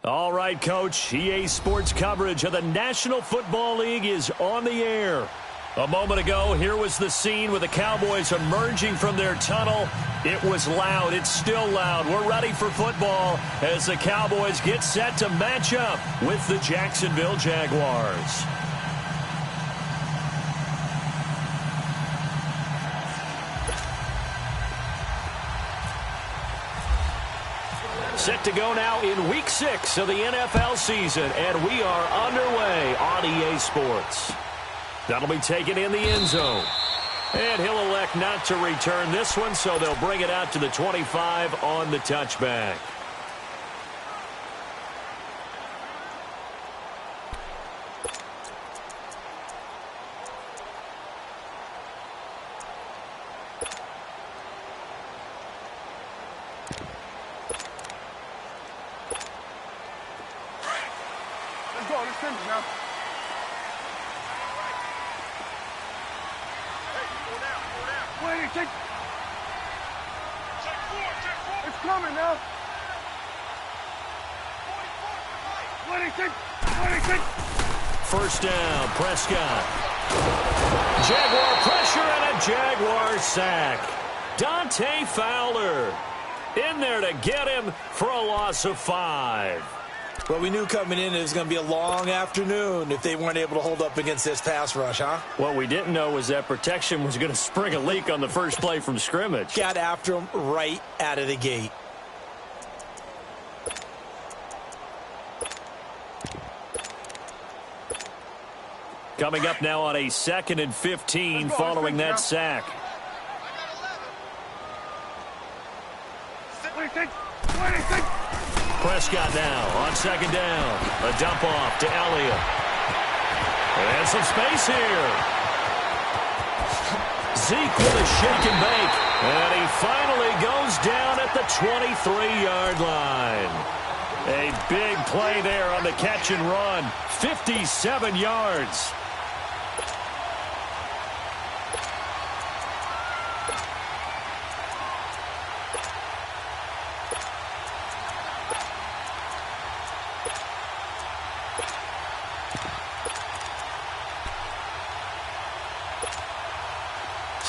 All right, Coach. EA Sports coverage of the National Football League is on the air. A moment ago, here was the scene with the Cowboys emerging from their tunnel. It was loud. It's still loud. We're ready for football as the Cowboys get set to match up with the Jacksonville Jaguars. Set to go now in Week 6 of the NFL season, and we are underway on EA Sports. That'll be taken in the end zone. And he'll elect not to return this one, so they'll bring it out to the 25 on the touchback. Let's go. Let's finish now. Wait, check 4. It's coming now. 26. First down, Prescott. Jaguar pressure and a Jaguar sack. Dante Fowler in there to get him for a loss of 5. Well, we knew coming in it was going to be a long afternoon if they weren't able to hold up against this pass rush, huh? What we didn't know was that protection was going to spring a leak on the first play from scrimmage. Got after him right out of the gate. Coming up now on a 2nd and 15 following that sack. 26. Prescott now on 2nd down. A dump off to Elliott. And some space here. Zeke with a shake and bake. And he finally goes down at the 23-yard line. A big play there on the catch and run. 57 yards.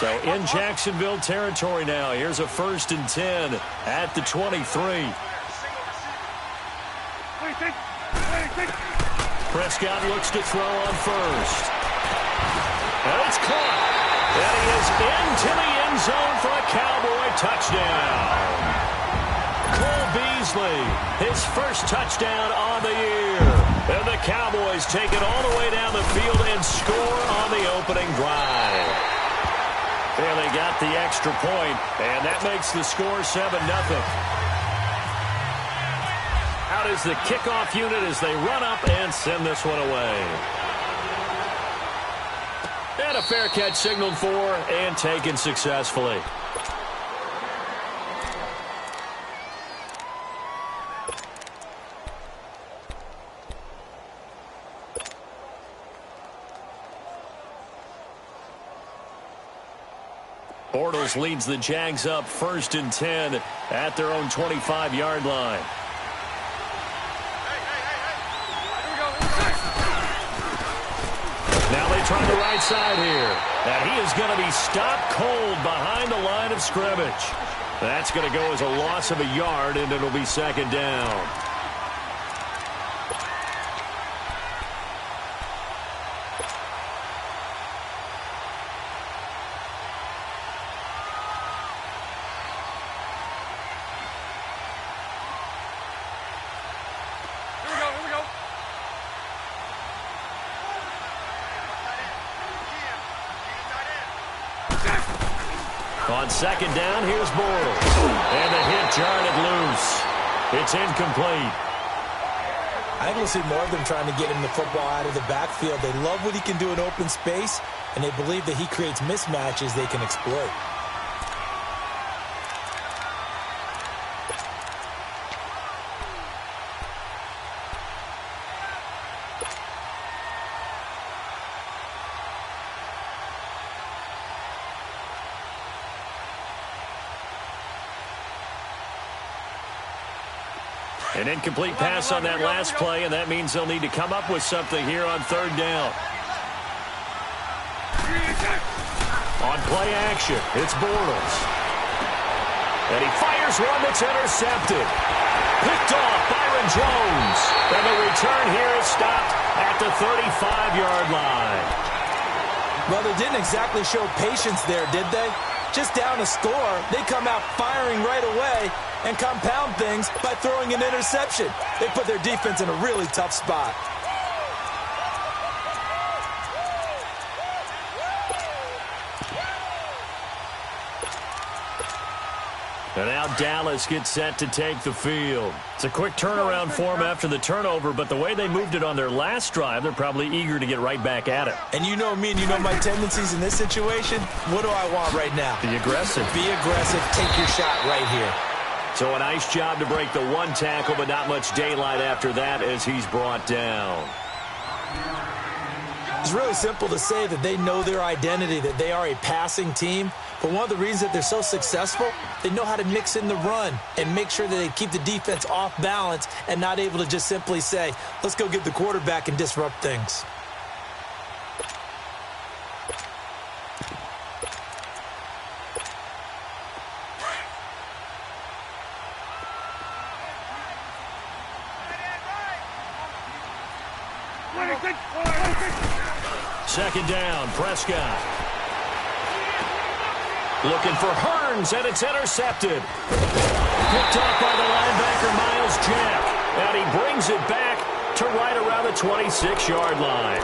So in Jacksonville territory now. Here's a 1st and 10 at the 23. Prescott looks to throw on first. And it's caught. And he is into the end zone for a Cowboy touchdown. Cole Beasley, his first touchdown on the year. And the Cowboys take it all the way down the field and score on the opening drive. And they got the extra point, and that makes the score 7-0. Out is the kickoff unit as they run up and send this one away. And a fair catch signaled for and taken successfully. Bortles leads the Jags up 1st and 10 at their own 25-yard line. Now they try the right side here. And he is going to be stopped cold behind the line of scrimmage. That's going to go as a loss of a yard, and it'll be 2nd down. On 2nd down, here's Bortles. And the hit jarred it loose. It's incomplete. I don't see more of them trying to get him the football out of the backfield. They love what he can do in open space, and they believe that he creates mismatches they can exploit. An incomplete pass on that last play, and that means they'll need to come up with something here on third down. On play action, it's Bortles. And he fires one that's intercepted. Picked off Byron Jones. And the return here is stopped at the 35-yard line. Well, they didn't exactly show patience there, did they? Just down a score, they come out firing right away and compound things by throwing an interception. They put their defense in a really tough spot. And now Dallas gets set to take the field. It's a quick turnaround for them after the turnover, but the way they moved it on their last drive, they're probably eager to get right back at it. And you know me and you know my tendencies in this situation. What do I want right now? Be aggressive. Be aggressive. Take your shot right here. So a nice job to break the one tackle, but not much daylight after that as he's brought down. It's really simple to say that they know their identity, that they are a passing team. But one of the reasons that they're so successful, they know how to mix in the run and make sure that they keep the defense off balance and not able to just simply say, let's go get the quarterback and disrupt things. Second down, Prescott. Looking for Hearns, and it's intercepted. Picked off by the linebacker, Miles Jack. And he brings it back to right around the 26-yard line.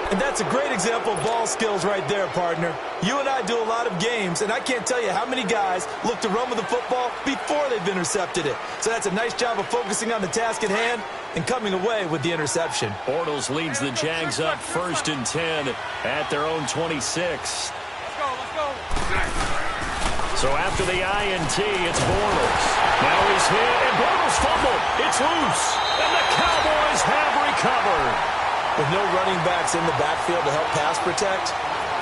And that's a great example of ball skills right there, partner. You and I do a lot of games, and I can't tell you how many guys look to run with the football before they've intercepted it. So that's a nice job of focusing on the task at hand and coming away with the interception. Bortles leads the Jags up 1st and 10 at their own 26. So after the INT, it's Bortles. Now he's hit, and Bortles fumbled. It's loose, and the Cowboys have recovered. With no running backs in the backfield to help pass protect,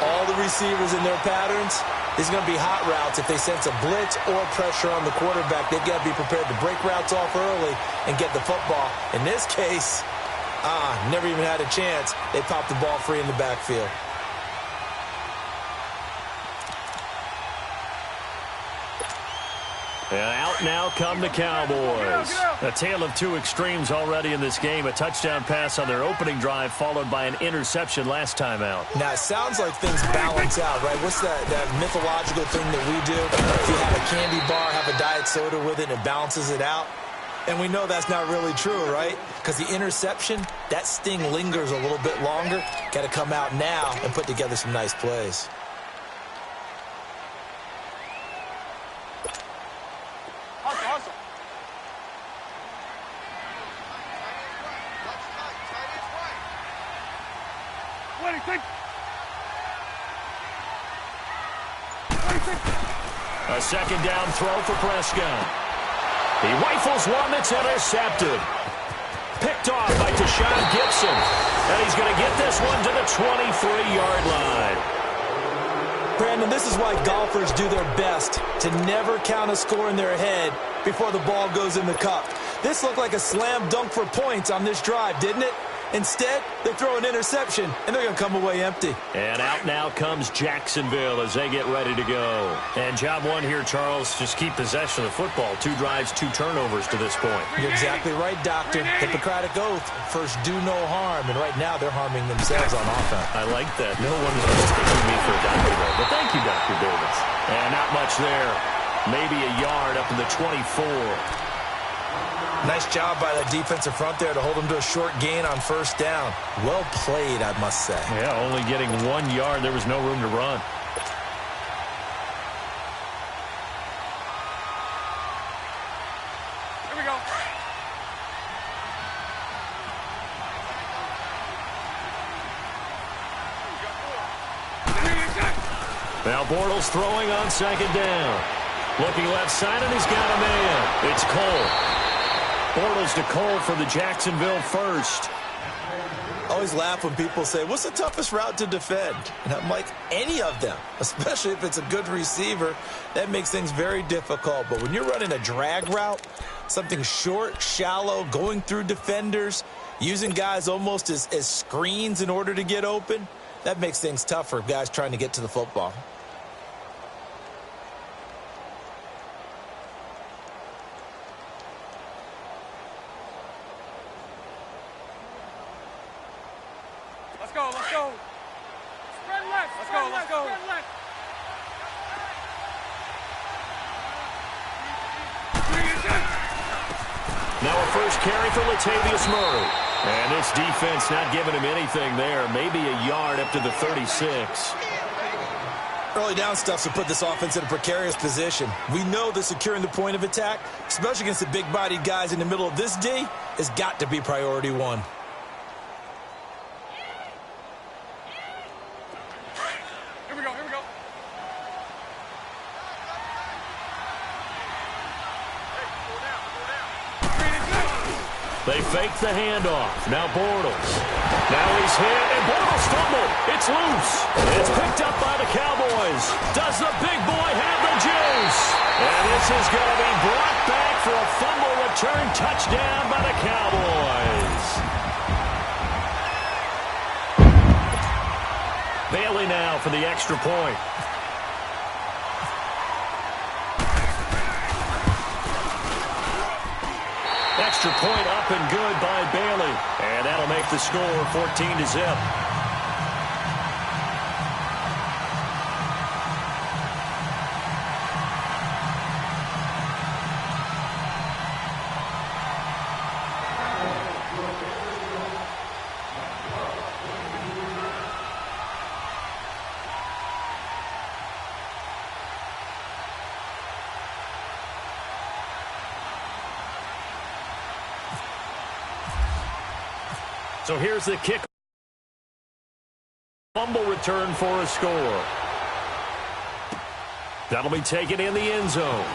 all the receivers in their patterns, these are going to be hot routes. If they sense a blitz or pressure on the quarterback, they've got to be prepared to break routes off early and get the football. In this case, never even had a chance. They popped the ball free in the backfield. And out now come the Cowboys. A tale of two extremes already in this game. A touchdown pass on their opening drive, followed by an interception last time out. Now, it sounds like things balance out, right? What's that mythological thing that we do? If you have a candy bar, have a diet soda with it, and it balances it out. And we know that's not really true, right? Because the interception, that sting lingers a little bit longer. Got to come out now and put together some nice plays. A second down throw for Prescott. He rifles one that's intercepted. Picked off by Deshaun Gibson. And he's going to get this one to the 23-yard line. Brandon, this is why golfers do their best to never count a score in their head before the ball goes in the cup. This looked like a slam dunk for points on this drive, didn't it? Instead, they throw an interception, and they're going to come away empty. And out now comes Jacksonville as they get ready to go. And job one here, Charles, just keep possession of the football. 2 drives, 2 turnovers to this point. You're exactly right, Doctor. Hippocratic oath. First, do no harm. And right now, they're harming themselves on offense. I like that. No one is mistaking me for a doctor, though. But thank you, Dr. Davis. And not much there. Maybe a yard up to the 24. Nice job by that defensive front there to hold them to a short gain on first down. Well played, I must say. Yeah, only getting 1 yard. There was no room to run. Here we go. Now Bortles throwing on second down. Looking left side, and he's got a man. It's Cole. Bortles to Cole for the Jacksonville first. I always laugh when people say, what's the toughest route to defend? And I'm like, any of them, especially if it's a good receiver. That makes things very difficult. But when you're running a drag route, Something short, shallow, going through defenders, using guys almost as screens in order to get open. That makes things tough for guys trying to get to the football. Let's go, let's go. Spread left, let's go, let's go. Spread left. Now a first carry for Latavius Murray. And this defense not giving him anything there. Maybe a yard up to the 36. Early down stuff to put this offense in a precarious position. We know that securing the point of attack, especially against the big-bodied guys in the middle of this D, has got to be priority one. Here we go, here we go. They fake the handoff. Now Bortles. Now he's hit, and Bortles fumbled. It's loose. It's picked up by the Cowboys. Does the big boy have the juice? And this is going to be brought back for a fumble return touchdown by the Cowboys. Bailey now for the extra point. Extra point up and good by Bailey. And that'll make the score 14-0. So here's the kick. Fumble return for a score. That'll be taken in the end zone.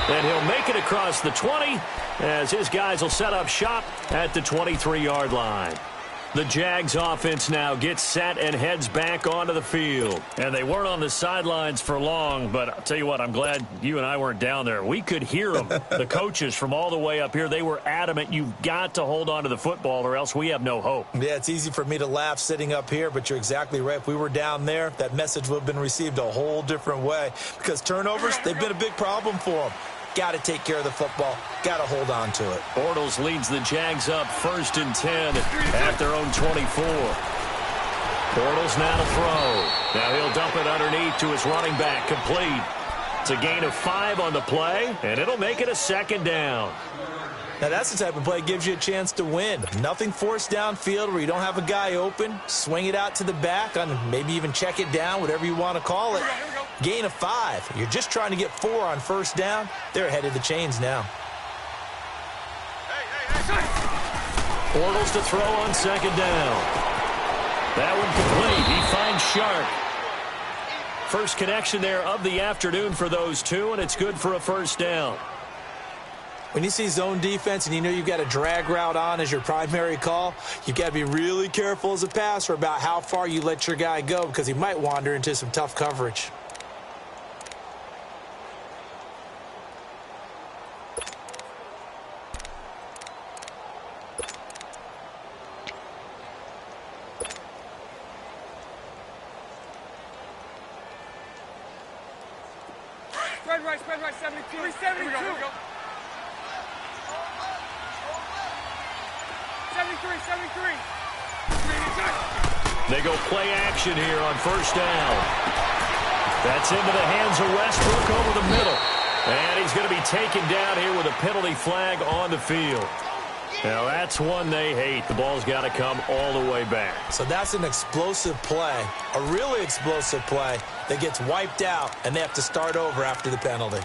And he'll make it across the 20 as his guys will set up shop at the 23-yard line. The Jags offense now gets set and heads back onto the field. And they weren't on the sidelines for long, but I'll tell you what, I'm glad you and I weren't down there. We could hear them. The coaches from all the way up here, they were adamant, you've got to hold on to the football or else we have no hope. Yeah, it's easy for me to laugh sitting up here, but you're exactly right. If we were down there, that message would have been received a whole different way because turnovers, they've been a big problem for them. Got to take care of the football. Got to hold on to it. Bortles leads the Jags up 1st and 10 at their own 24. Bortles now to throw. Now he'll dump it underneath to his running back. Complete. It's a gain of 5 on the play, and it'll make it a 2nd down. Now that's the type of play that gives you a chance to win. Nothing forced downfield where you don't have a guy open. Swing it out to the back, on maybe even check it down, whatever you want to call it. Gain of 5. You're just trying to get 4 on 1st down. They're ahead of the chains now. Bortles to throw on 2nd down. That one complete. He finds Sharp. First connection there of the afternoon for those two, and it's good for a 1st down. When you see zone defense and you know you've got a drag route on as your primary call, you've got to be really careful as a passer about how far you let your guy go because he might wander into some tough coverage. Spread right, 72. 372. 73. They go play action here on 1st down. That's into the hands of Westbrook over the middle. And he's going to be taken down here with a penalty flag on the field. Now that's one they hate. The ball's got to come all the way back. So that's an explosive play, a really explosive play that gets wiped out, and they have to start over after the penalty.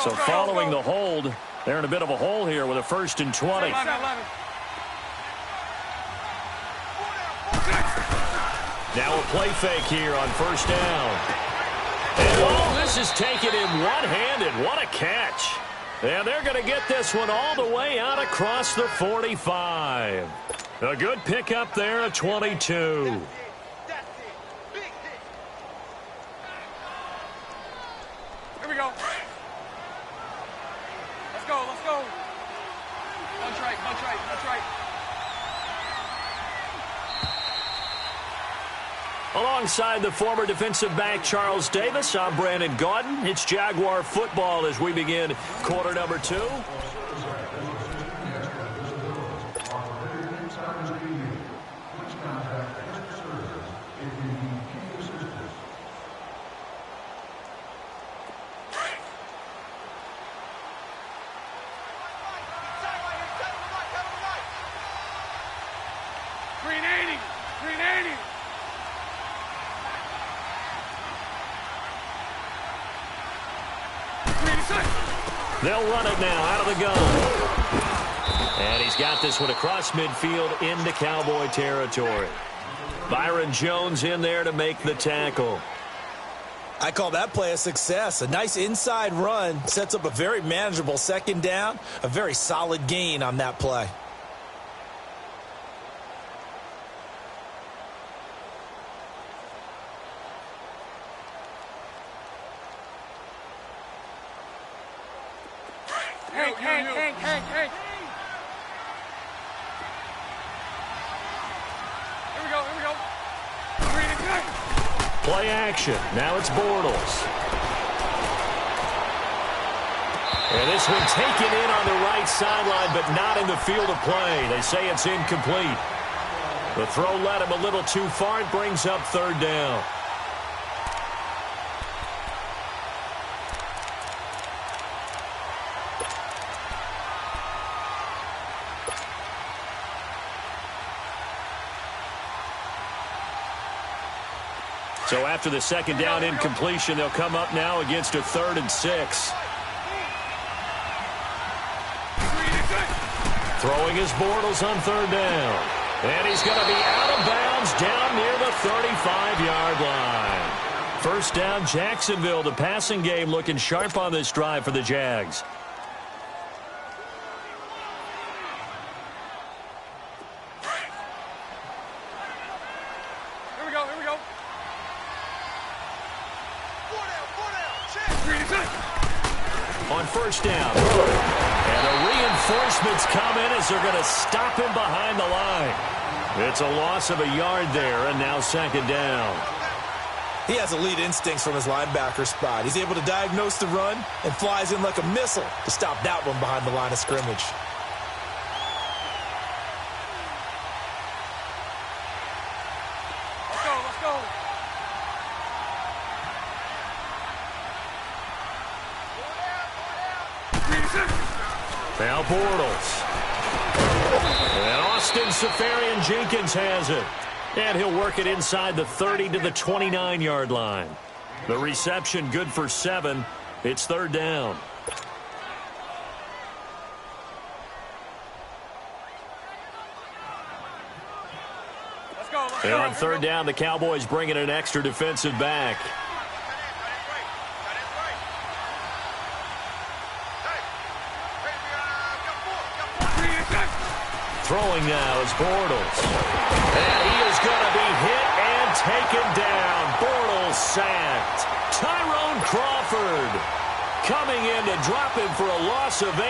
So following the hold, they're in a bit of a hole here with a 1st and 20. Now a play fake here on 1st down. And this is taken in one-handed. What a catch. And they're going to get this one all the way out across the 45. A good pickup there at 22. Here we go. Let's go, let's go. Punch right, punch right, punch right. Alongside the former defensive back Charles Davis, I'm Brandon Gaudin. It's Jaguar football as we begin quarter number 2. They'll run it now out of the gun. And he's got this one across midfield into Cowboy territory. Byron Jones in there to make the tackle. I call that play a success. A nice inside run sets up a very manageable second down. A very solid gain on that play. Hank. Here we go. Play action. Now it's Bortles. And this one taken in on the right sideline, but not in the field of play. They say it's incomplete. The throw led him a little too far. It brings up third down. So after the second down incompletion, they'll come up now against a 3rd and 6. Throwing his Bortles on third down. And he's going to be out of bounds down near the 35-yard line. First down, Jacksonville. The passing game looking sharp on this drive for the Jags. Here we go. On first down. And the reinforcements come in as they're going to stop him behind the line. It's a loss of a yard there, and now second down. He has elite instincts from his linebacker spot. He's able to diagnose the run and flies in like a missile to stop that one behind the line of scrimmage. Let's go. Now Bortles. And Austin Seferian-Jenkins has it. And he'll work it inside the 30 to the 29-yard line. The reception good for 7. It's third down. Let's go. And on third down, the Cowboys bring in an extra defensive back. Throwing now is Bortles. And he is going to be hit and taken down. Bortles sacked. Tyrone Crawford coming in to drop him for a loss of 8,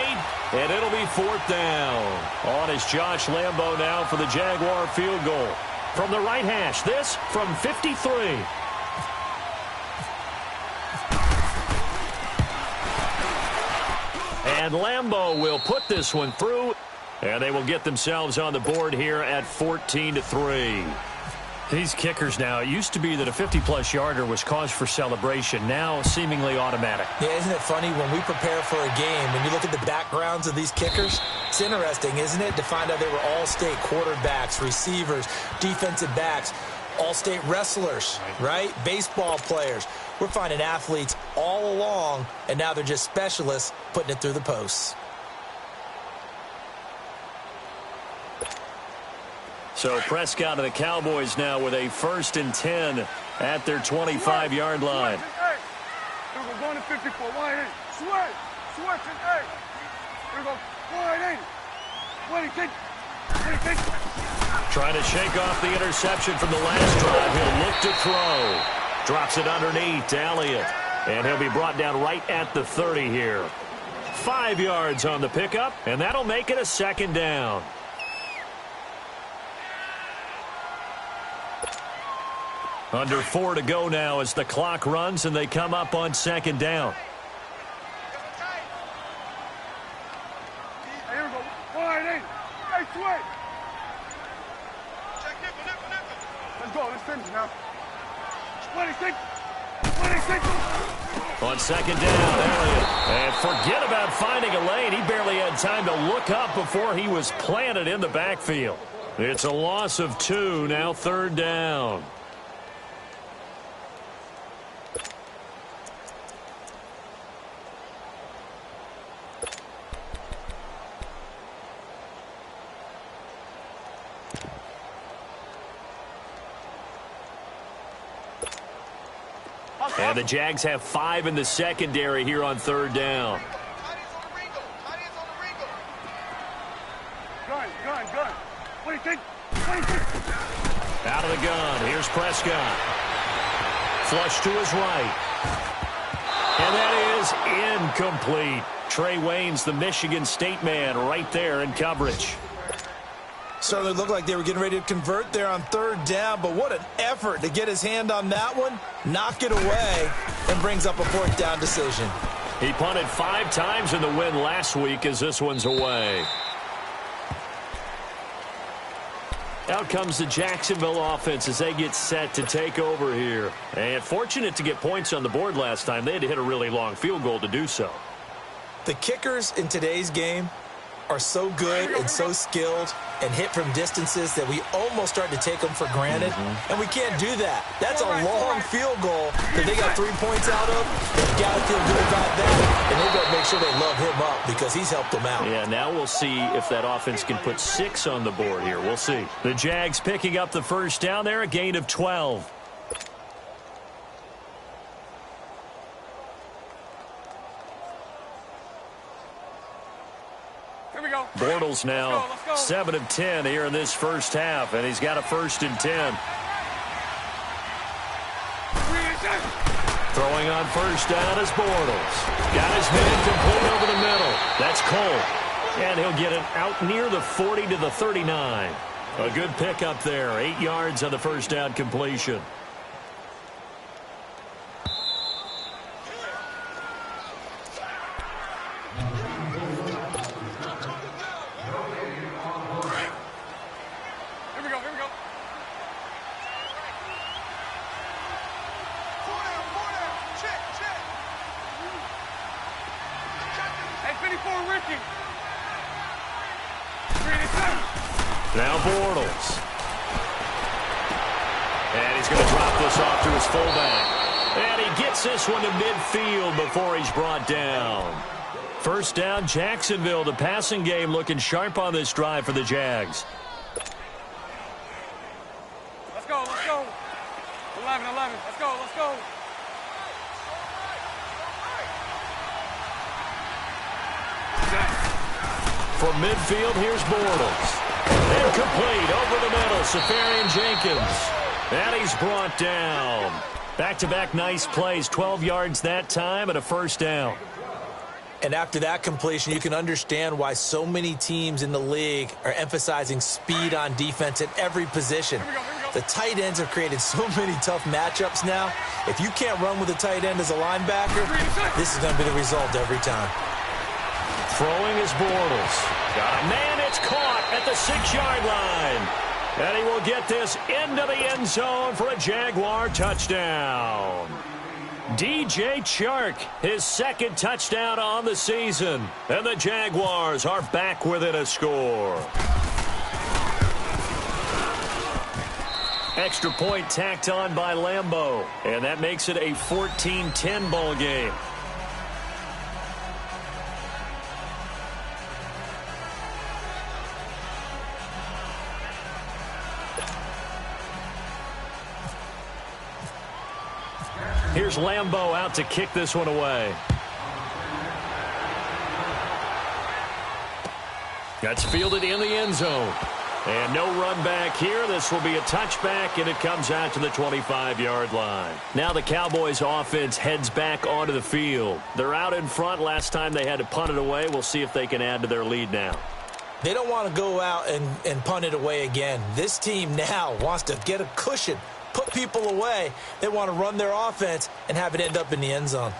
and it'll be fourth down. On is Josh Lambo now for the Jaguar field goal. From the right hash, this from 53. And Lambo will put this one through. And they will get themselves on the board here at 14-3. These kickers now, it used to be that a 50-plus yarder was cause for celebration. Now seemingly automatic. Yeah, isn't it funny when we prepare for a game and you look at the backgrounds of these kickers? It's interesting, isn't it, to find out they were all-state quarterbacks, receivers, defensive backs, all-state wrestlers, right? Baseball players. We're finding athletes all along, and now they're just specialists putting it through the posts. So Prescott and the Cowboys now with a 1st and 10 at their 25-yard line. We're going to 54. Switch. switching, hey. Here we go. 180. 20. Trying to shake off the interception from the last drive. He'll look to throw. Drops it underneath to Elliott. And he'll be brought down right at the 30 here. 5 yards on the pickup, and that'll make it a second down. Under 4 to go now as the clock runs and they come up on second down. Hey, here we go. 180. Hey, switch. Let's go. Let's finish now. 26. On second down, Elliott. And forget about finding a lane. He barely had time to look up before he was planted in the backfield. It's a loss of 2, now third down. And the Jags have 5 in the secondary here on third down. Gun. 26. Out of the gun. Here's Prescott. Flush to his right. And that is incomplete. Trey Waynes, the Michigan State man, right there in coverage. Certainly looked like they were getting ready to convert there on third down, but what an effort to get his hand on that one, knock it away, and brings up a fourth down decision. He punted 5 times in the win last week as this one's away. Out comes the Jacksonville offense as they get set to take over here. And fortunate to get points on the board last time. They had to hit a really long field goal to do so. The kickers in today's game are so good and so skilled and hit from distances that we almost start to take them for granted, and we can't do that. That's a long field goal that they got 3 points out of. They've got to feel good about that, and they've got to make sure they love him up because he's helped them out. Yeah, now we'll see if that offense can put 6 on the board here. We'll see. The Jags picking up the first down there, a gain of 12. Bortles now 7 of 10 here in this first half, and he's got a 1st and 10. Throwing on first down is Bortles. Got his man complete over the middle. That's Cole. And he'll get it out near the 40 to the 39. A good pickup there. 8 yards on the first down completion. Now Bortles. And he's going to drop this off to his fullback. And he gets this one to midfield before he's brought down. First down, Jacksonville. The passing game looking sharp on this drive for the Jags. Let's go. 11. Let's go. From midfield, here's Bortles. Incomplete over the middle, Safarian Jenkins. And he's brought down. Back-to-back nice plays, 12 yards that time and a first down. And after that completion, you can understand why so many teams in the league are emphasizing speed on defense at every position. The tight ends have created so many tough matchups now. If you can't run with a tight end as a linebacker, this is going to be the result every time. Throwing is Bortles. Got a man, it's caught at the 6-yard line. And he will get this into the end zone for a Jaguar touchdown. DJ Chark, his second touchdown on the season. And the Jaguars are back within a score. Extra point tacked on by Lambeau. And that makes it a 14-10 ball game. Here's Lambeau out to kick this one away. That's fielded in the end zone. And no run back here. This will be a touchback, and it comes out to the 25-yard line. Now the Cowboys offense heads back onto the field. They're out in front. Last time they had to punt it away. We'll see if they can add to their lead now. They don't want to go out and punt it away again. This team now wants to get a cushion, put people away. They want to run their offense and have it end up in the end zone.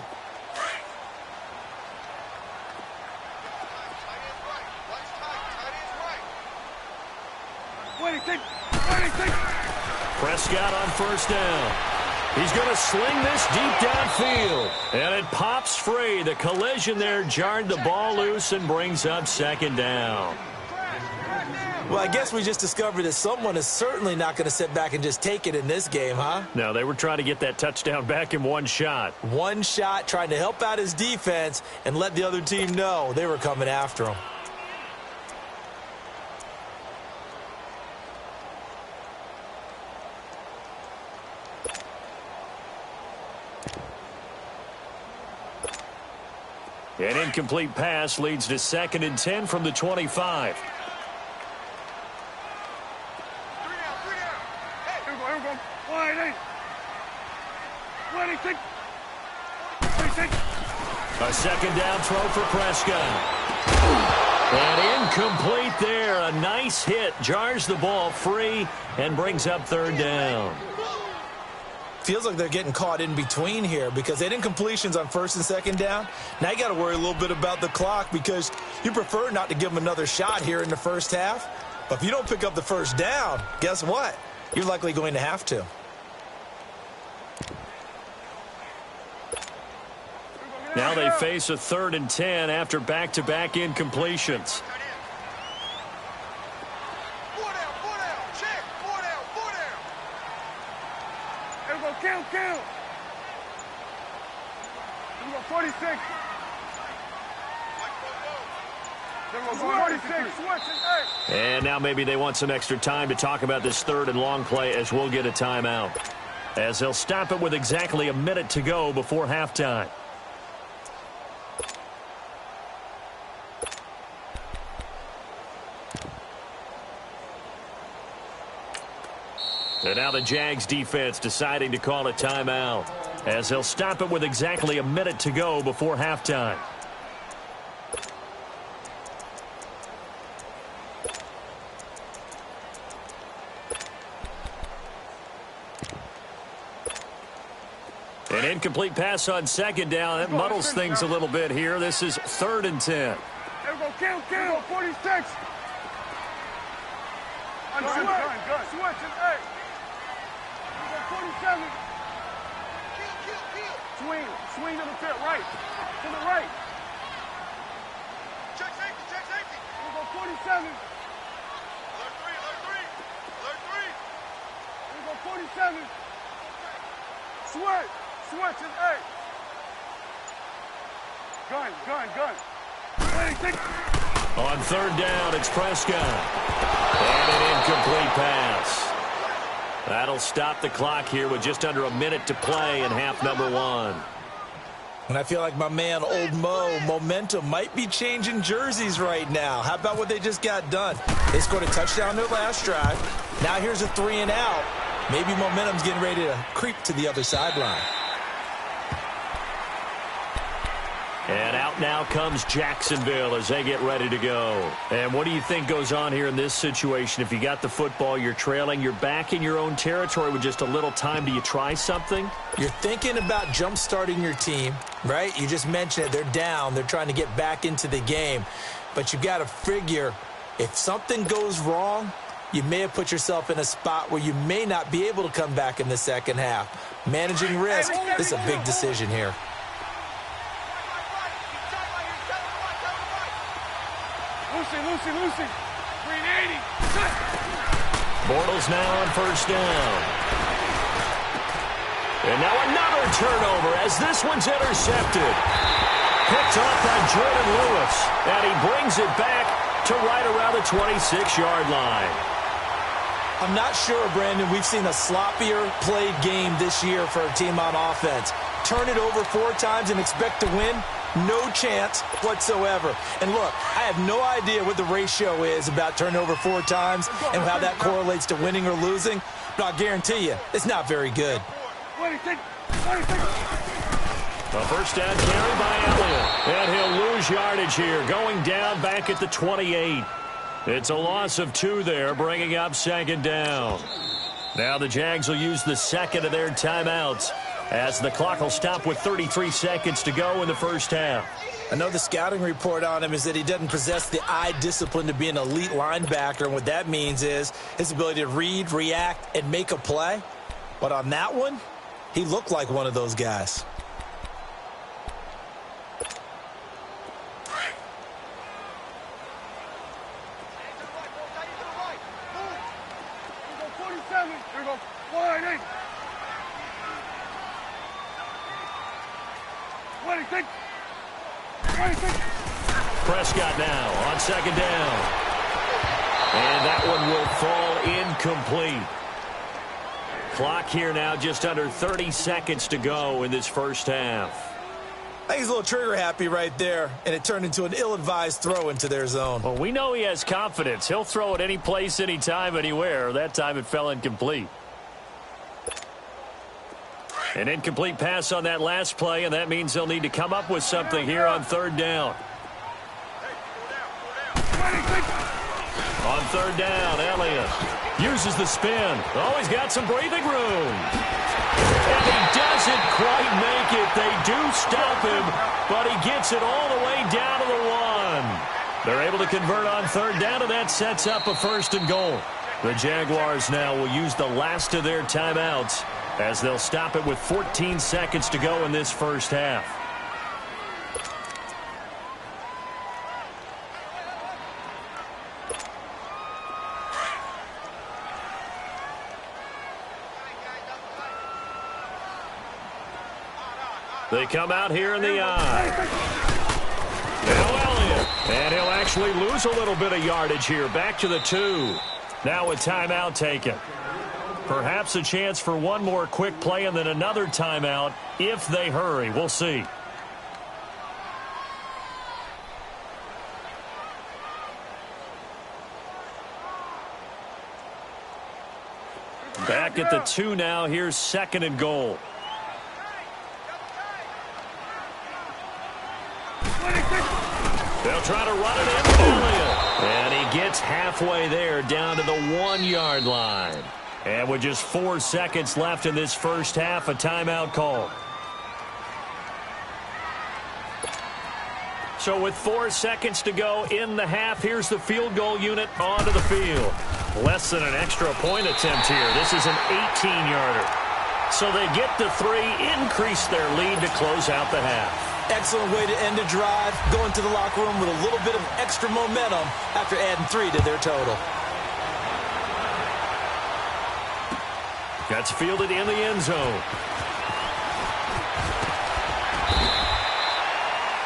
Prescott on first down. He's going to sling this deep downfield. And it pops free. The collision there jarred the ball loose and brings up second down. Well, I guess we just discovered that someone is certainly not going to sit back and just take it in this game, huh? No, they were trying to get that touchdown back in one shot. One shot, trying to help out his defense and let the other team know they were coming after him. An incomplete pass leads to 2nd and 10 from the 25. A second down throw for Prescott. And incomplete there. A nice hit. Jars the ball free and brings up 3rd down. Feels like they're getting caught in between here because they didn't completions on 1st and 2nd down. Now you got to worry a little bit about the clock because you prefer not to give them another shot here in the first half. But if you don't pick up the 1st down, guess what? You're likely going to have to. Now they face a 3rd and 10 after back-to-back incompletions. Count. Here we go, 46. There we go, 46. And now maybe they want some extra time to talk about this 3rd and long play as we'll get a timeout. As they'll stop it with exactly a minute to go before halftime. And now the Jags defense deciding to call a timeout as they'll stop it with exactly a minute to go before halftime. An incomplete pass on 2nd down. That muddles things a little bit here. This is 3rd and 10. There we go, count. 46. Switch and 8. 47. Swing to the field, right. To the right. Check safety. We'll go 47. Alert 3. We'll go 47. Switch and 8. Gun. On 3rd down, it's Prescott. And an incomplete pass. That'll stop the clock here with just under a minute to play in half number 1. And I feel like my man, Old Mo, momentum might be changing jerseys right now. How about what they just got done? They scored a touchdown their last drive. Now here's a 3 and out. Maybe momentum's getting ready to creep to the other sideline. And out now comes Jacksonville as they get ready to go. And what do you think goes on here in this situation? If you got the football, you're trailing, you're back in your own territory with just a little time. Do you try something? You're thinking about jump-starting your team, right? You just mentioned it. They're down. They're trying to get back into the game. But you got to figure if something goes wrong, you may have put yourself in a spot where you may not be able to come back in the second half. Managing risk, this is a big decision here. Lucy. 380. Bortles now on 1st down. And now another turnover as this one's intercepted. Picked off by Jordan Lewis. And he brings it back to right around the 26-yard line. I'm not sure, Brandon, we've seen a sloppier played game this year for a team on offense. Turn it over 4 times and expect to win. No chance whatsoever. And look, I have no idea what the ratio is about turnover 4 times and how that correlates to winning or losing, but I'll guarantee you, it's not very good. A first down carry by Elliott. And he'll lose yardage here, going down back at the 28. It's a loss of 2 there, bringing up second down. Now the Jags will use the second of their timeouts as the clock will stop with 33 seconds to go in the first half. I know the scouting report on him is that he doesn't possess the eye discipline to be an elite linebacker, and what that means is his ability to read, react, and make a play. But on that one, he looked like one of those guys. Prescott now on second down. And that one will fall incomplete. Clock here now just under 30 seconds to go in this first half. I think he's a little trigger happy right there, and it turned into an ill-advised throw into their zone. Well, we know he has confidence. He'll throw it any place, anytime, anywhere. That time it fell incomplete. An incomplete pass on that last play, and that means they'll need to come up with something here on third down. On third down, Elliott uses the spin. Oh, he's got some breathing room. And he doesn't quite make it. They do stop him, but he gets it all the way down to the 1. They're able to convert on third down, and that sets up a first and goal. The Jaguars now will use the last of their timeouts as they'll stop it with 14 seconds to go in this first half. They come out here in the eye. Now Elliott. And he'll actually lose a little bit of yardage here. Back to the 2. Now a timeout taken. Perhaps a chance for one more quick play and then another timeout if they hurry. We'll see. Back at the 2 now. Here's second and goal. They'll try to run it in with Elliott. And he gets halfway there down to the 1-yard line. And with just 4 seconds left in this first half, a timeout call. So with 4 seconds to go in the half, here's the field goal unit onto the field. Less than an extra point attempt here. This is an 18-yarder. So they get the 3, increase their lead to close out the half. Excellent way to end a drive, going to the locker room with a little bit of extra momentum after adding 3 to their total. That's fielded in the end zone.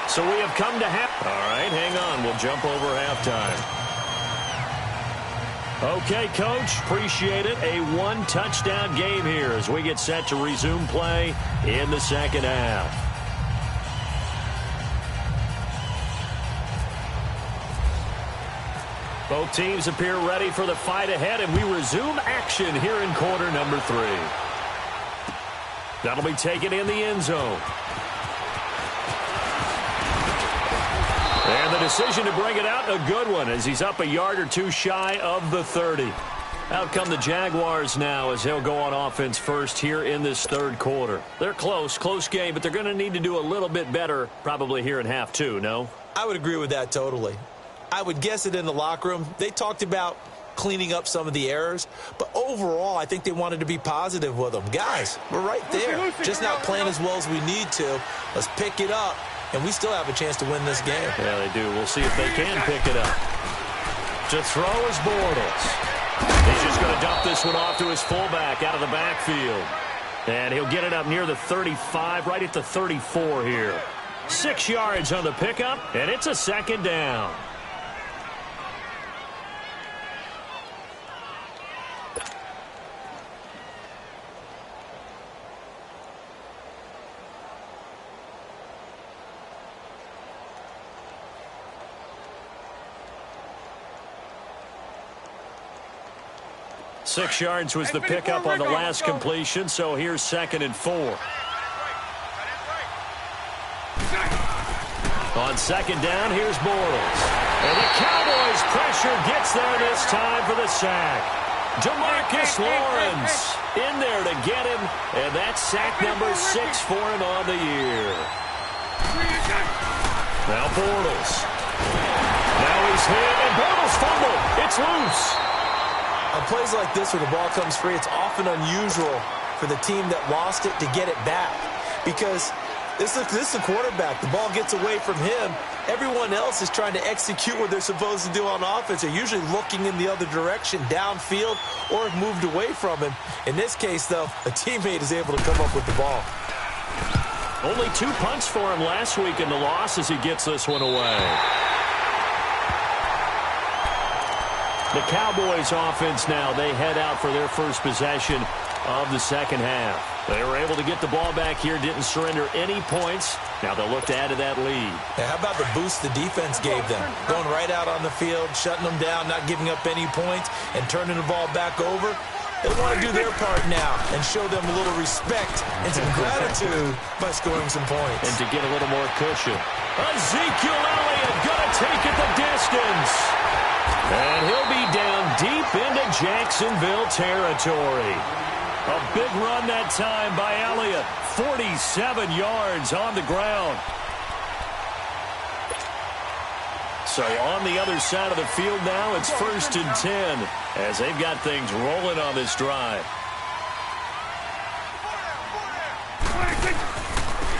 So we have come to half. All right, hang on. We'll jump over halftime. Okay, Coach, appreciate it. A 1-touchdown game here as we get set to resume play in the second half. Both teams appear ready for the fight ahead, and we resume action here in quarter number 3. That'll be taken in the end zone. And the decision to bring it out, a good one, as he's up a yard or 2 shy of the 30. Out come the Jaguars now as they'll go on offense first here in this third quarter. They're close game, but they're going to need to do a little bit better probably here in half 2, no? I would agree with that totally. I would guess it in the locker room. They talked about cleaning up some of the errors, but overall, I think they wanted to be positive with them. Guys, we're right there. Just not playing as well as we need to. Let's pick it up, and we still have a chance to win this game. Yeah, they do. We'll see if they can pick it up. To throw is Bortles. He's just going to dump this one off to his fullback out of the backfield. And he'll get it up near the 35, right at the 34 here. 6 yards on the pickup, and it's a second down. 6 yards was the pickup on the last completion, so here's 2nd and 4. On 2nd down, here's Bortles. And the Cowboys' pressure gets there this time for the sack. DeMarcus Lawrence in there to get him, and that's sack number 6 for him on the year. Now Bortles. Now he's hit, and Bortles fumbled. It's loose. On plays like this where the ball comes free, it's often unusual for the team that lost it to get it back. Because this is a quarterback. The ball gets away from him. Everyone else is trying to execute what they're supposed to do on offense. They're usually looking in the other direction, downfield, or have moved away from him. In this case, though, a teammate is able to come up with the ball. Only 2 punts for him last week in the loss as he gets this one away. The Cowboys offense now, they head out for their first possession of the second half. They were able to get the ball back here, didn't surrender any points. Now they'll look to add to that lead. How about the boost the defense gave them? Going right out on the field, shutting them down, not giving up any points, and turning the ball back over. They want to do their part now and show them a little respect and some gratitude by scoring some points. And to get a little more cushion. Ezekiel Elliott going to take it the distance. And he'll be down deep into Jacksonville territory. A big run that time by Elliott. 47 yards on the ground. So on the other side of the field now, it's 1st and 10 as they've got things rolling on this drive.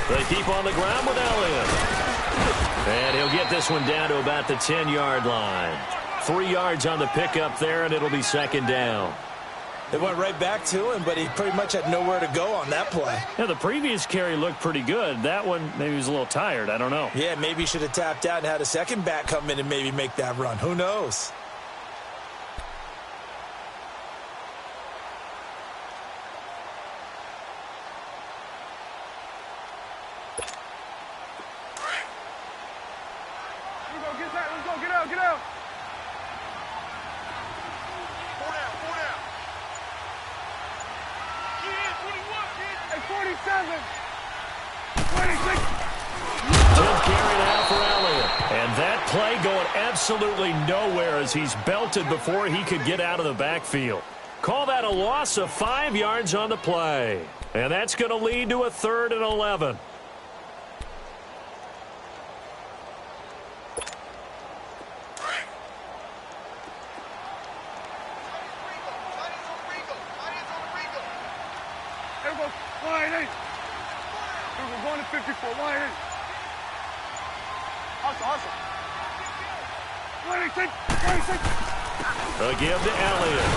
They keep on the ground with Elliott. And he'll get this one down to about the 10-yard line. 3 yards on the pickup there, and it'll be 2nd down. They went right back to him, but he pretty much had nowhere to go on that play. Yeah, the previous carry looked pretty good. That one, maybe he was a little tired. I don't know. Yeah, maybe he should have tapped out and had a second back come in and maybe make that run. Who knows? Let's go, get out, get out. 47, 26. Good carry now for Elliott. And that play going absolutely nowhere as he's belted before he could get out of the backfield. Call that a loss of 5 yards on the play. And that's going to lead to a 3rd and 11. Line 8. We're going to 54. Line 8. Hustle. 26. A give to Elliott.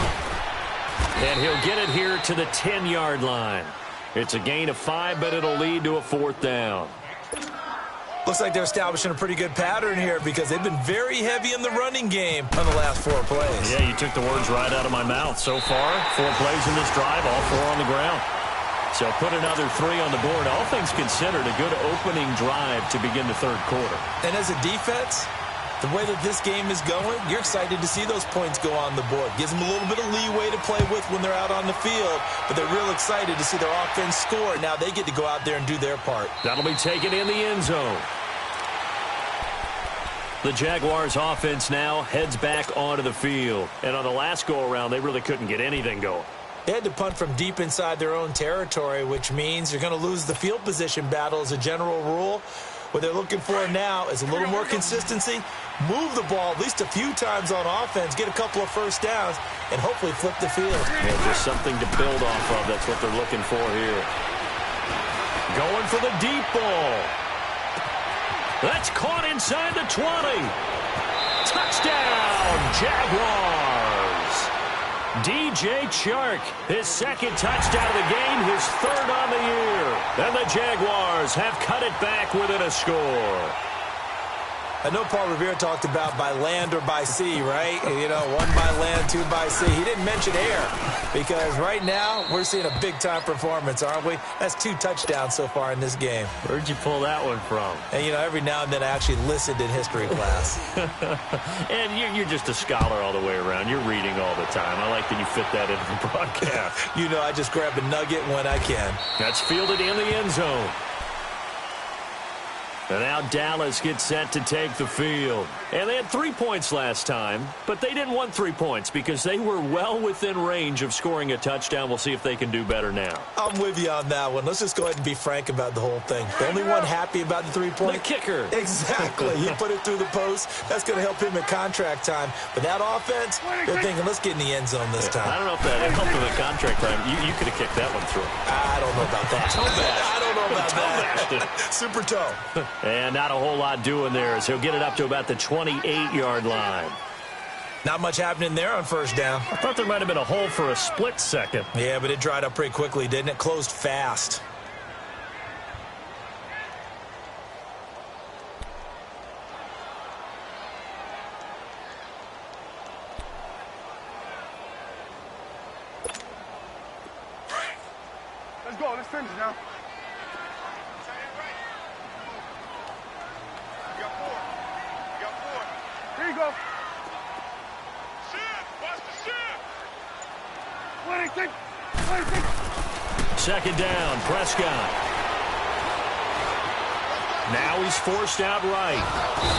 And he'll get it here to the 10-yard line. It's a gain of 5, but it'll lead to a 4th down. Looks like they're establishing a pretty good pattern here because they've been very heavy in the running game on the last 4 plays. Yeah, you took the words right out of my mouth. So far, 4 plays in this drive, all 4 on the ground. So put another 3 on the board. All things considered, a good opening drive to begin the 3rd quarter. And as a defense, the way that this game is going, you're excited to see those points go on the board. Gives them a little bit of leeway to play with when they're out on the field, but they're real excited to see their offense score. Now they get to go out there and do their part. That'll be taken in the end zone. The Jaguars offense now heads back onto the field. And on the last go-around, they really couldn't get anything going. They had to punt from deep inside their own territory, which means you're going to lose the field position battle as a general rule. What they're looking for now is a little more consistency, move the ball at least a few times on offense, get a couple of first downs, and hopefully flip the field. Yeah, just something to build off of. That's what they're looking for here. Going for the deep ball. That's caught inside the 20. Touchdown, Jaguars. DJ Chark, his 2nd touchdown of the game, his 3rd on the year. And the Jaguars have cut it back within a score. I know Paul Revere talked about by land or by sea, right? You know, one by land, two by sea. He didn't mention air because right now we're seeing a big-time performance, aren't we? That's 2 touchdowns so far in this game. Where'd you pull that one from? And, you know, every now and then I actually listened in history class. And you're just a scholar all the way around. You're reading all the time. I like that you fit that into the broadcast. You know, I just grab a nugget when I can. That's fielded in the end zone. And now Dallas gets set to take the field. And they had 3 points last time, but they didn't want 3 points because they were well within range of scoring a touchdown. We'll see if they can do better now. I'm with you on that one. Let's just go ahead and be frank about the whole thing. The only one happy about the 3-point? The kicker. Exactly. He put it through the post. That's going to help him in contract time. But that offense, they're thinking, let's get in the end zone this time. I don't know if that helped him in contract time. You could have kicked that one through. I don't know about that. I don't know about that. Super toe. And not a whole lot doing there as he'll get it up to about the 28-yard line. Not much happening there on first down. I thought there might have been a hole for a split second. Yeah, but it dried up pretty quickly, didn't it? Closed fast. Let's go. Let's finish now. Here you go. Second down, Prescott. Now he's forced out right.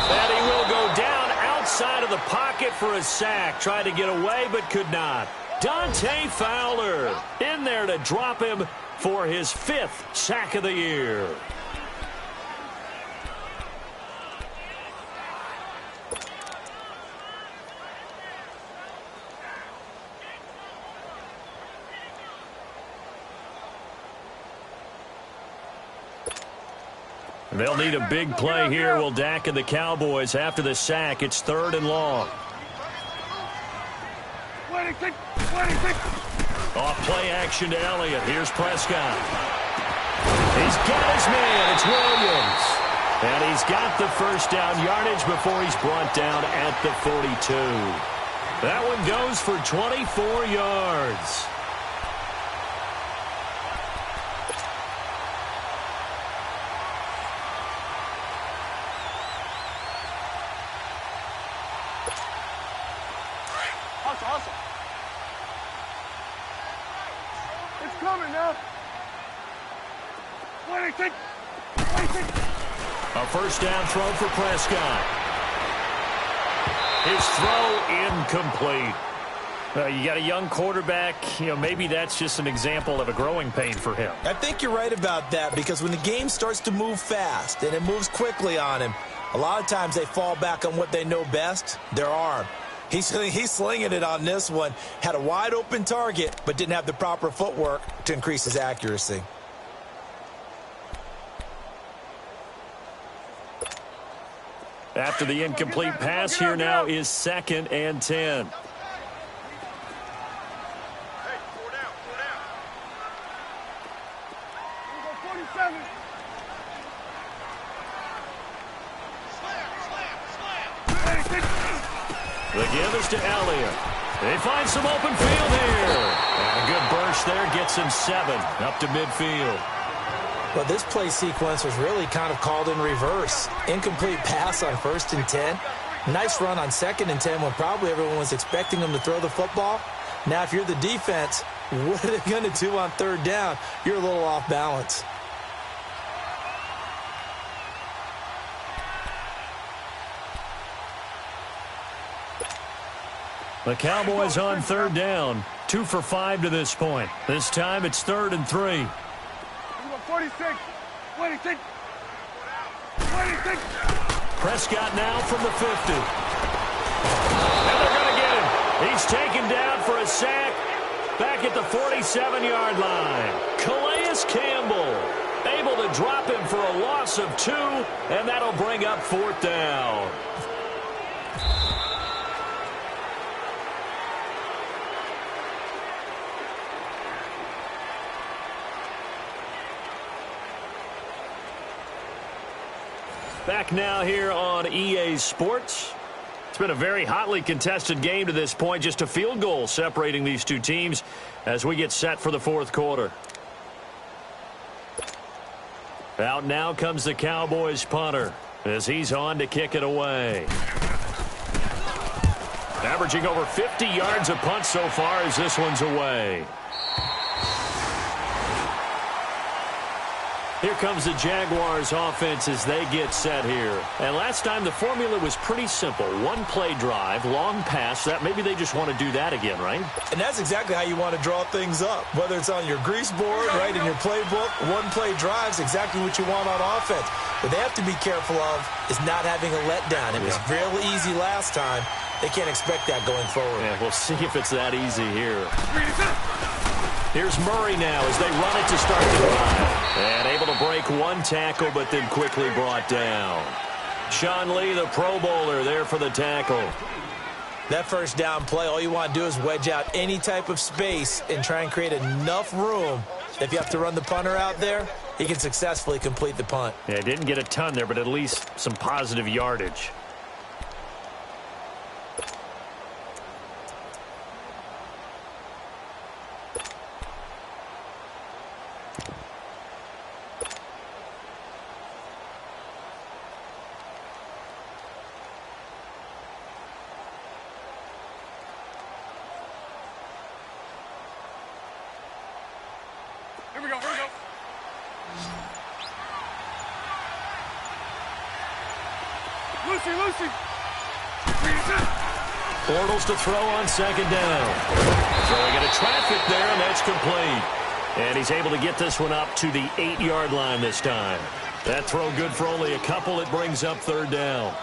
And he will go down outside of the pocket for a sack. Tried to get away, but could not. Dante Fowler in there to drop him for his 5th sack of the year. They'll need a big play here. Will Dak and the Cowboys after the sack. It's 3rd and long. Off play action to Elliott. Here's Prescott. He's got his man. It's Williams. And he's got the first down yardage before he's brought down at the 42. That one goes for 24 yards. Hustle. It's coming now. A first down throw for Prescott. His throw incomplete. You got a young quarterback. You know, maybe that's just an example of a growing pain for him. I think you're right about that because when the game starts to move fast and it moves quickly on him, a lot of times they fall back on what they know best, their arm. He's slinging it on this one. Had a wide open target, but didn't have the proper footwork to increase his accuracy. After the incomplete pass, here now is 2nd and 10. The give is to Elliott. They find some open field here. And a good burst there gets him 7 up to midfield. Well, this play sequence was really kind of called in reverse. Incomplete pass on 1st and 10. Nice run on 2nd and 10 when probably everyone was expecting him to throw the football. Now, if you're the defense, what are they going to do on 3rd down? You're a little off balance. The Cowboys on 3rd down. 2 for 5 to this point. This time it's 3rd and 3. 46. Prescott now from the 50. And they're going to get him. He's taken down for a sack back at the 47-yard line. Calais Campbell able to drop him for a loss of 2, and that'll bring up 4th down. Back now here on EA Sports. It's been a very hotly contested game to this point. Just a field goal separating these two teams as we get set for the fourth quarter. Out now comes the Cowboys punter as he's on to kick it away. Averaging over 50 yards a punt so far as this one's away. Here comes the Jaguars offense as they get set here. And last time the formula was pretty simple. One play drive, long pass. That maybe they just want to do that again, right? And that's exactly how you want to draw things up. Whether it's on your grease board, right, in your playbook, one play drive is exactly what you want on offense. What they have to be careful of is not having a letdown. It was real easy last time. They can't expect that going forward. Yeah, we'll see if it's that easy here. Here's Murray now as they run it to start the drive. And able to break one tackle, but then quickly brought down. Sean Lee, the Pro Bowler, there for the tackle. That first down play, all you want to do is wedge out any type of space and try and create enough room. If you have to run the punter out there, he can successfully complete the punt. Yeah, didn't get a ton there, but at least some positive yardage. Here we go, here we go. Lucy. Bortles to throw on second down. Throwing into traffic there, and that's complete. And he's able to get this one up to the 8-yard line this time. That throw good for only a couple. It brings up third down.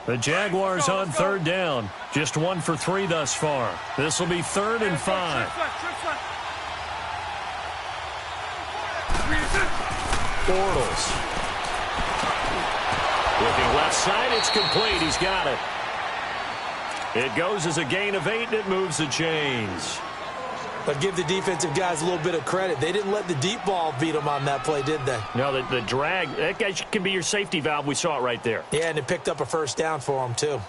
The Jaguars on third down. Just 1 for 3 thus far. This will be 3rd and 5. Bortles. Looking left side, it's complete. He's got it. It goes as a gain of 8, and it moves the chains. But give the defensive guys a little bit of credit. They didn't let the deep ball beat them on that play, did they? No, the drag, that guy can be your safety valve. We saw it right there. Yeah, and it picked up a first down for them, too.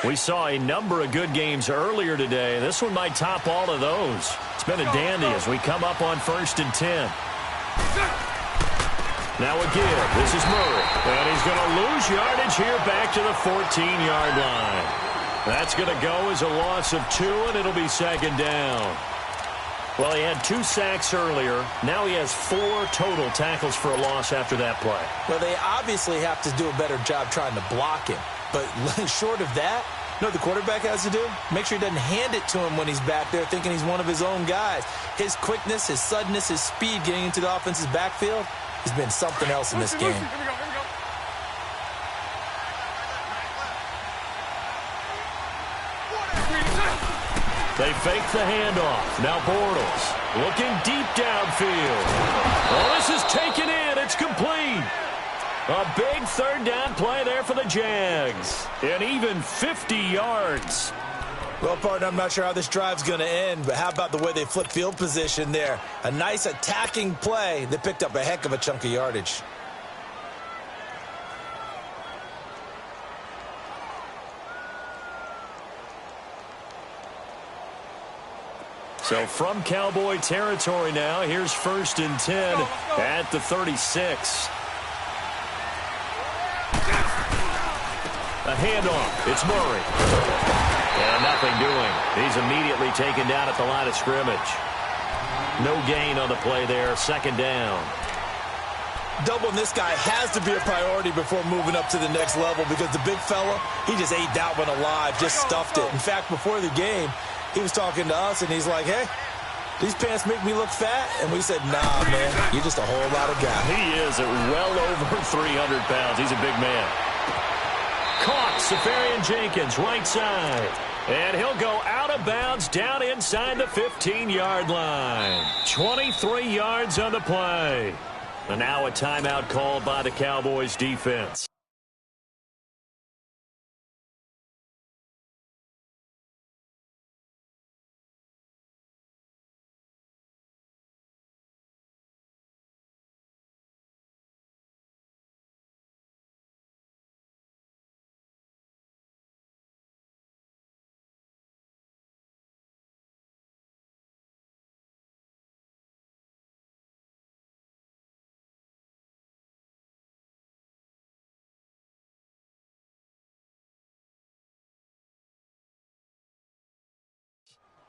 We saw a number of good games earlier today. This one might top all of those. It's been a dandy as we come up on 1st and 10. Now again, this is Murray. And he's going to lose yardage here back to the 14-yard line. That's going to go as a loss of 2, and it'll be second down. Well, he had 2 sacks earlier. Now he has 4 total tackles for a loss after that play. Well, they obviously have to do a better job trying to block him. But short of that, you know what the quarterback has to do? Make sure he doesn't hand it to him when he's back there thinking he's one of his own guys. His quickness, his suddenness, his speed getting into the offense's backfield has been something else in this game. Here we go. They fake the handoff. Now Bortles looking deep downfield. Oh, this is taken in. It's complete. A big third down play there for the Jags. And even 50 yards. Well, partner, I'm not sure how this drive's going to end, but how about the way they flip field position there? A nice attacking play that picked up a heck of a chunk of yardage. So from Cowboy territory now, here's 1st and 10 at the 36. A handoff. It's Murray. And nothing doing. He's immediately taken down at the line of scrimmage. No gain on the play there. Second down. Doubling this guy has to be a priority before moving up to the next level because the big fella, he just ate that one alive, just stuffed it. In fact, before the game, he was talking to us, and he's like, hey, these pants make me look fat? And we said, nah, man, you're just a whole lot of guy. He is at well over 300 pounds. He's a big man. Caught. Jenkins, right side. And he'll go out of bounds down inside the 15-yard line. 23 yards on the play. And now a timeout called by the Cowboys defense.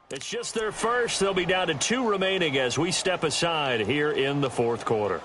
It's just their first. They'll be down to 2 remaining as we step aside here in the fourth quarter.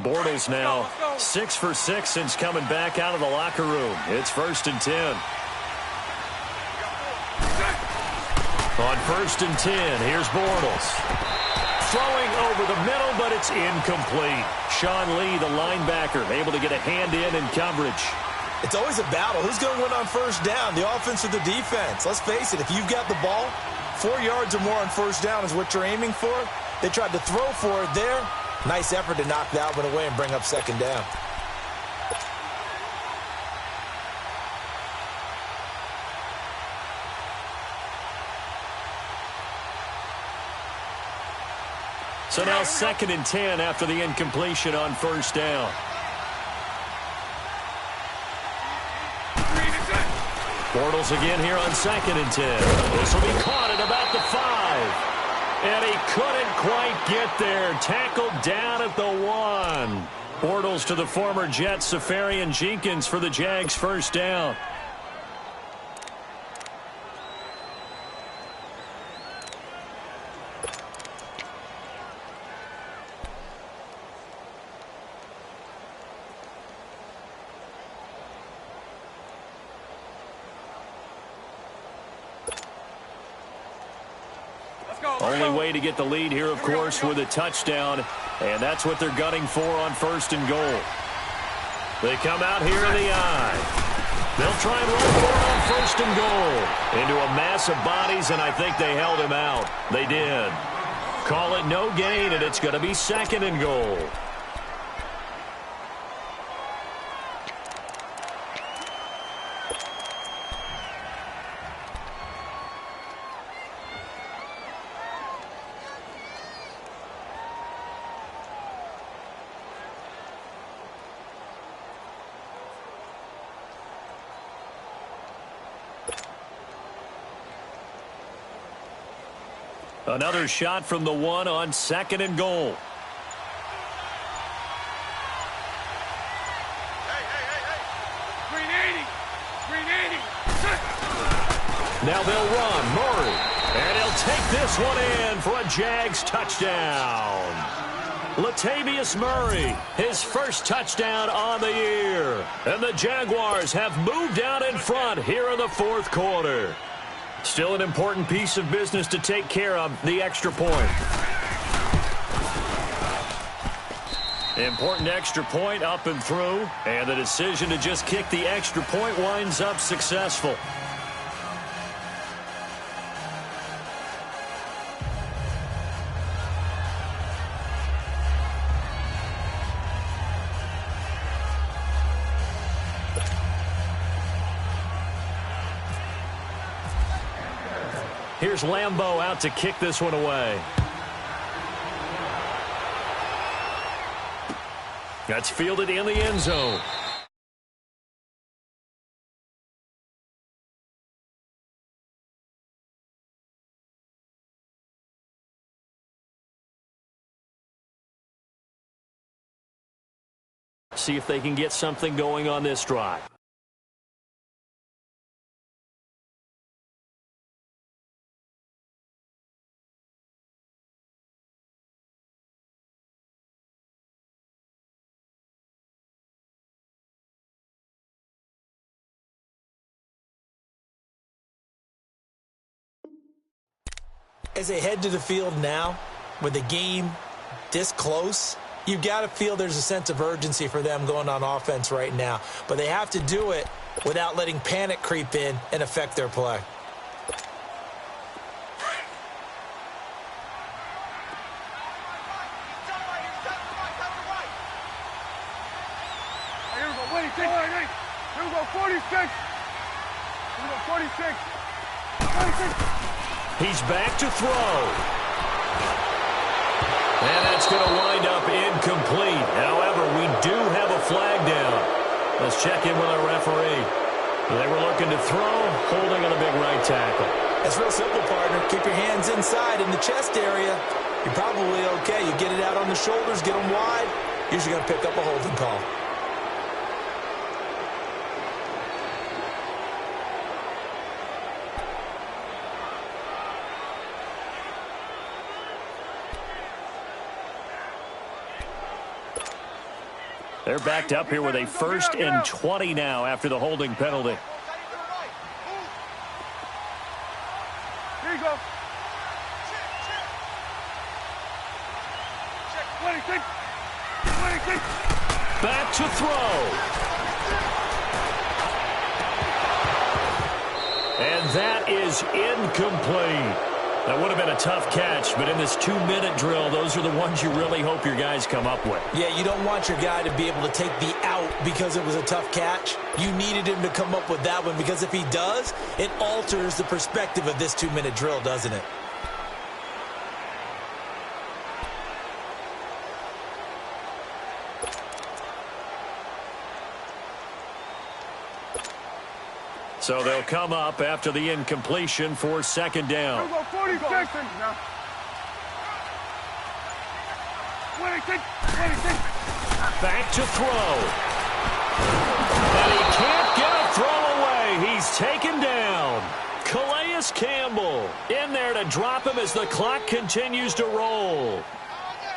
Bortles now 6 for 6 since coming back out of the locker room. It's 1st and 10. On 1st and 10, here's Bortles. Throwing over the middle, but it's incomplete. Sean Lee, the linebacker, able to get a hand in coverage. It's always a battle. Who's going to win on 1st down, the offense or the defense? Let's face it, if you've got the ball, 4 yards or more on 1st down is what you're aiming for. They tried to throw for it there. Nice effort to knock that one away and bring up 2nd down. So now 2nd and 10 after the incompletion on 1st down. Bortles again here on 2nd and 10. This will be caught at about the 5. And he couldn't quite get there. Tackled down at the 1. Bortles to the former Jet, Jenkins for the Jags' 1st down. Only way to get the lead here, of course, with a touchdown. And that's what they're gunning for on 1st and goal. They come out here in the eye. They'll try and run for it on 1st and goal. Into a mass of bodies, and I think they held him out. They did. Call it no gain, and it's going to be 2nd and goal. Another shot from the 1 on 2nd and goal. Green 80. Now they'll run. Murray. And he'll take this one in for a Jags touchdown. Latavius Murray, his 1st touchdown on the year. And the Jaguars have moved out in front here in the 4th quarter. Still an important piece of business to take care of, the extra point. Important extra point up and through, and the decision to just kick the extra point winds up successful. Here's Lambeau out to kick this one away. That's fielded in the end zone. See if they can get something going on this drive. As they head to the field now, with the game this close, you've got to feel there's a sense of urgency for them going on offense right now. But they have to do it without letting panic creep in and affect their play. Here we go, 46. Here we go, 46. Here we go, 46. 46. He's back to throw. And that's going to wind up incomplete. However, we do have a flag down. Let's check in with our referee. They were looking to throw, holding on the big right tackle. It's real simple, partner. Keep your hands inside in the chest area. You're probably okay. You get it out on the shoulders, get them wide. Usually going to pick up a holding call. They're backed up here with a 1st and 20 now after the holding penalty. Here you go. 26. 26. Back to throw. And that is incomplete. That would have been a tough catch, but in this 2-minute drill, those are the ones you really hope your guys come up with. Yeah, you don't want your guy to be able to take the out because it was a tough catch. You needed him to come up with that one because if he does, it alters the perspective of this 2-minute drill, doesn't it? So they'll come up after the incompletion for 2nd down. Here we go, 46. 26. 26. Back to throw. And he can't get a throw away. He's taken down. Calais Campbell in there to drop him as the clock continues to roll.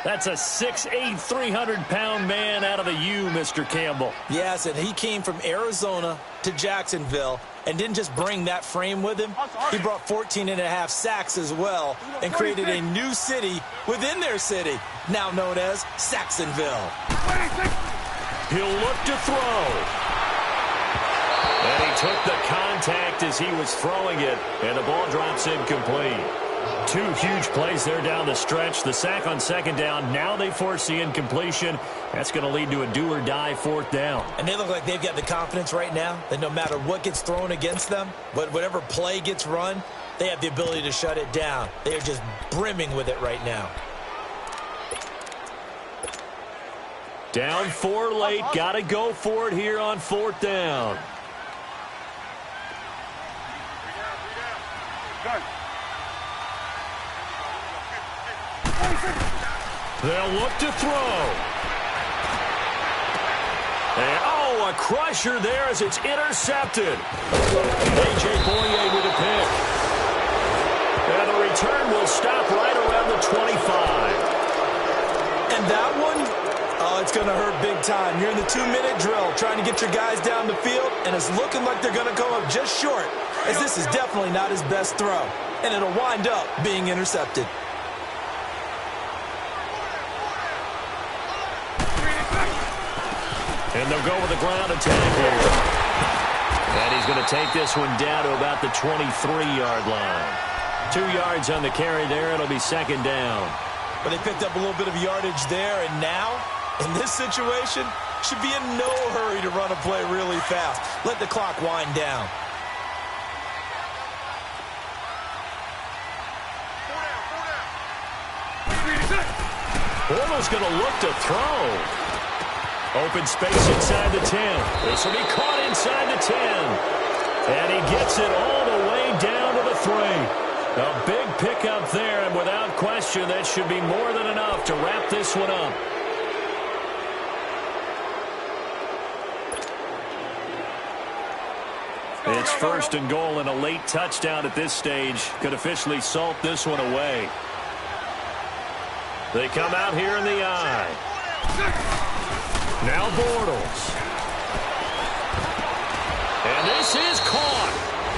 That's a 6'8", 300-pound man out of the U, Mr. Campbell. Yes, and he came from Arizona to Jacksonville and didn't just bring that frame with him. He brought 14.5 sacks as well and created a new city within their city, now known as Saxonville. He'll look to throw. And he took the contact as he was throwing it, and the ball drops incomplete. 2 huge plays there down the stretch. The sack on 2nd down. Now they force the incompletion. That's going to lead to a do-or-die 4th down. And they look like they've got the confidence right now that no matter what gets thrown against them, but whatever play gets run, they have the ability to shut it down. They are just brimming with it right now. Down 4 late. Got to go for it here on 4th down. They'll look to throw. And, a crusher there as it's intercepted. A.J. Boye with a pick. And the return will stop right around the 25. And that one, it's going to hurt big time. You're in the 2-minute drill trying to get your guys down the field, and it's looking like they're going to come up just short, as this is definitely not his best throw. And it'll wind up being intercepted. And they'll go with the ground attack here. And he's going to take this one down to about the 23-yard line. 2 yards on the carry there. It'll be 2nd down. But they picked up a little bit of yardage there, and now, in this situation, should be in no hurry to run a play really fast. Let the clock wind down. Bortles going to look to throw. Open space inside the 10. This will be caught inside the 10. And he gets it all the way down to the 3. A big pickup there, and without question, that should be more than enough to wrap this one up. It's 1st and goal, and a late touchdown at this stage could officially salt this one away. They come out here in the eye. Now Bortles. And this is caught.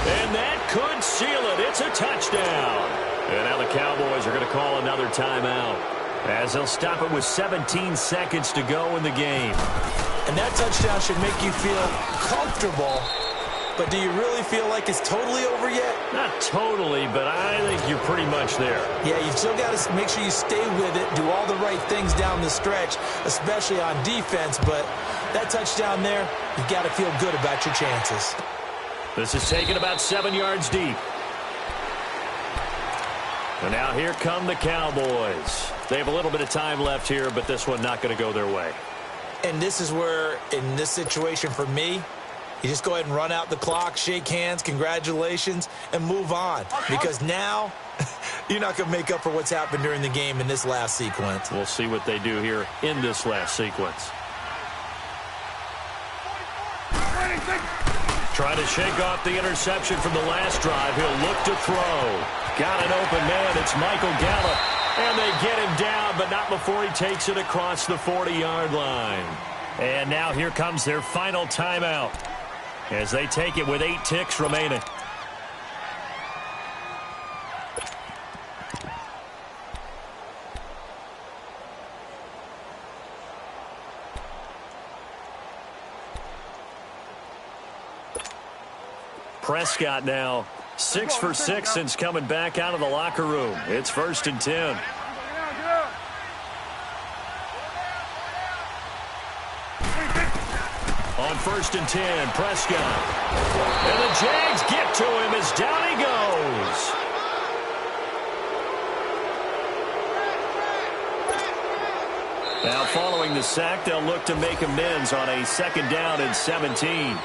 And that could seal it. It's a touchdown. And now the Cowboys are going to call another timeout, as they'll stop it with 17 seconds to go in the game. And that touchdown should make you feel comfortable. But do you really feel like it's totally over yet? Not totally, but I think you're pretty much there. Yeah, you've still got to make sure you stay with it, do all the right things down the stretch, especially on defense. But that touchdown there, you've got to feel good about your chances. This is taken about 7 yards deep. And now here come the Cowboys. They have a little bit of time left here, but this one not going to go their way. And this is where, in this situation for me, you just go ahead and run out the clock, shake hands, congratulations, and move on. Because now, you're not going to make up for what's happened during the game in this last sequence. We'll see what they do here in this last sequence. Trying to shake off the interception from the last drive. He'll look to throw. Got an open man. It's Michael Gallup. And they get him down, but not before he takes it across the 40-yard line. And now here comes their final timeout, as they take it with 8 ticks remaining. Prescott now 6 for 6 since coming back out of the locker room. It's 1st and 10. On 1st and 10, Prescott. And the Jags get to him as down he goes. Now following the sack, they'll look to make amends on a 2nd down and 17.